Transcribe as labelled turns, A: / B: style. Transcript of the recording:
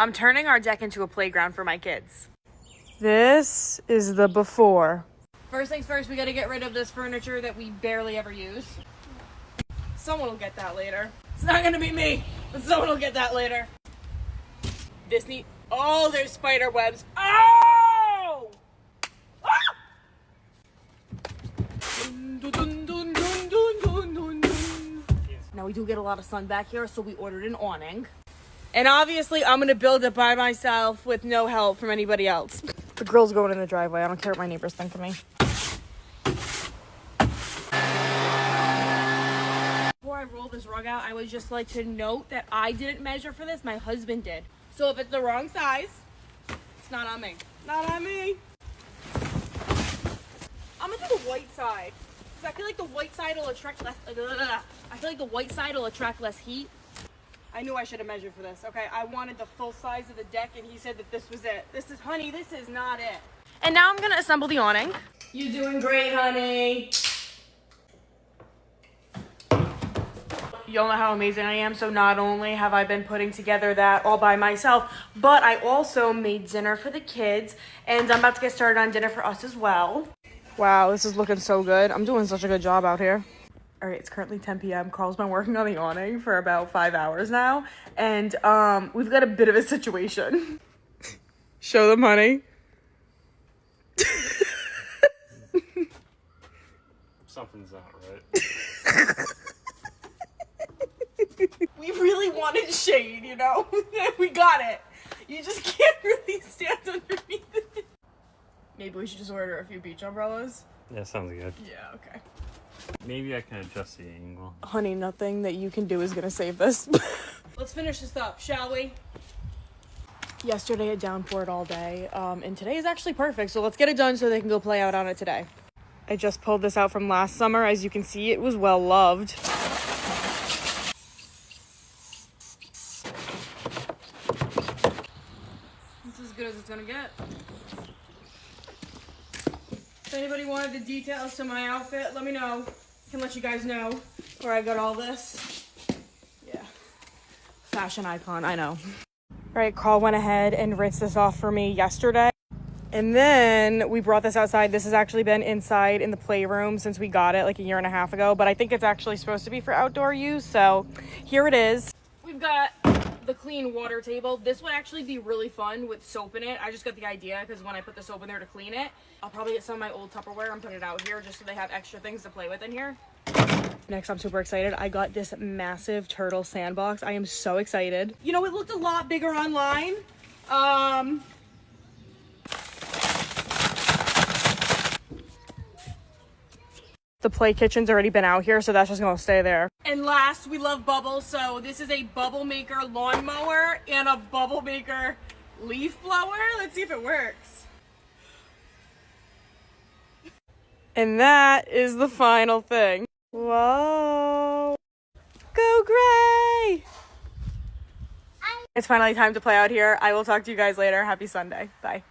A: I'm turning our deck into a playground for my kids. This is the before. First things first, we gotta get rid of this furniture that we barely ever use. Someone will get that later. It's not gonna be me, but someone will get that later. Oh, there's spider webs. Oh! Ah! Now we do get a lot of sun back here, so we ordered an awning. And obviously I'm gonna build it by myself with no help from anybody else. The grill's going in the driveway. I don't care what my neighbors think of me. Before I roll this rug out, I would just like to note that I didn't measure for this, my husband did. So if it's the wrong size, it's not on me. Not on me. I'm gonna do the white side. Because I feel like the white side will attract less, I feel like the white side will attract less heat. I knew I should have measured for this, okay? I wanted the full size of the deck and he said that this was it. Honey, this is not it. And now I'm gonna assemble the awning. You're doing great, honey. You all know how amazing I am, so not only have I been putting together that all by myself, but I also made dinner for the kids, and I'm about to get started on dinner for us as well. Wow, this is looking so good. I'm doing such a good job out here. All right, it's currently 10 p.m. Carl's been working on the awning for about 5 hours now, and we've got a bit of a situation. Show them, honey.
B: Something's not right.
A: We really wanted shade, you know? We got it. You just can't really stand underneath it. Maybe we should just order a few beach umbrellas.
B: Yeah, sounds good.
A: Yeah, okay.
B: Maybe I can adjust the angle.
A: Honey, nothing that you can do is gonna save this. Let's finish this up, shall we? Yesterday it downpoured all day, and today is actually perfect, so let's get it done so they can go play out on it today. I just pulled this out from last summer. As you can see, it was well loved. It's as good as it's gonna get. If anybody wanted the details to my outfit, let me know. I can let you guys know where I got all this. Yeah. Fashion icon, I know. All right, Carl went ahead and rinsed this off for me yesterday. And then we brought this outside. This has actually been inside in the playroom since we got it like a year and a half ago, but I think it's actually supposed to be for outdoor use. So here it is. We've got the clean water table. This would actually be really fun with soap in it. I just got the idea because when I put the soap in there to clean it, I'll probably get some of my old Tupperware and put it out here just so they have extra things to play with in here. Next, I'm super excited. I got this massive turtle sandbox. I am so excited. You know, it looked a lot bigger online. The play kitchen's already been out here, so that's just gonna stay there. And last, we love bubbles, so this is a bubble maker lawnmower and a bubble maker leaf blower. Let's see if it works. And that is the final thing. Whoa. Go Gray! It's finally time to play out here. I will talk to you guys later. Happy Sunday. Bye.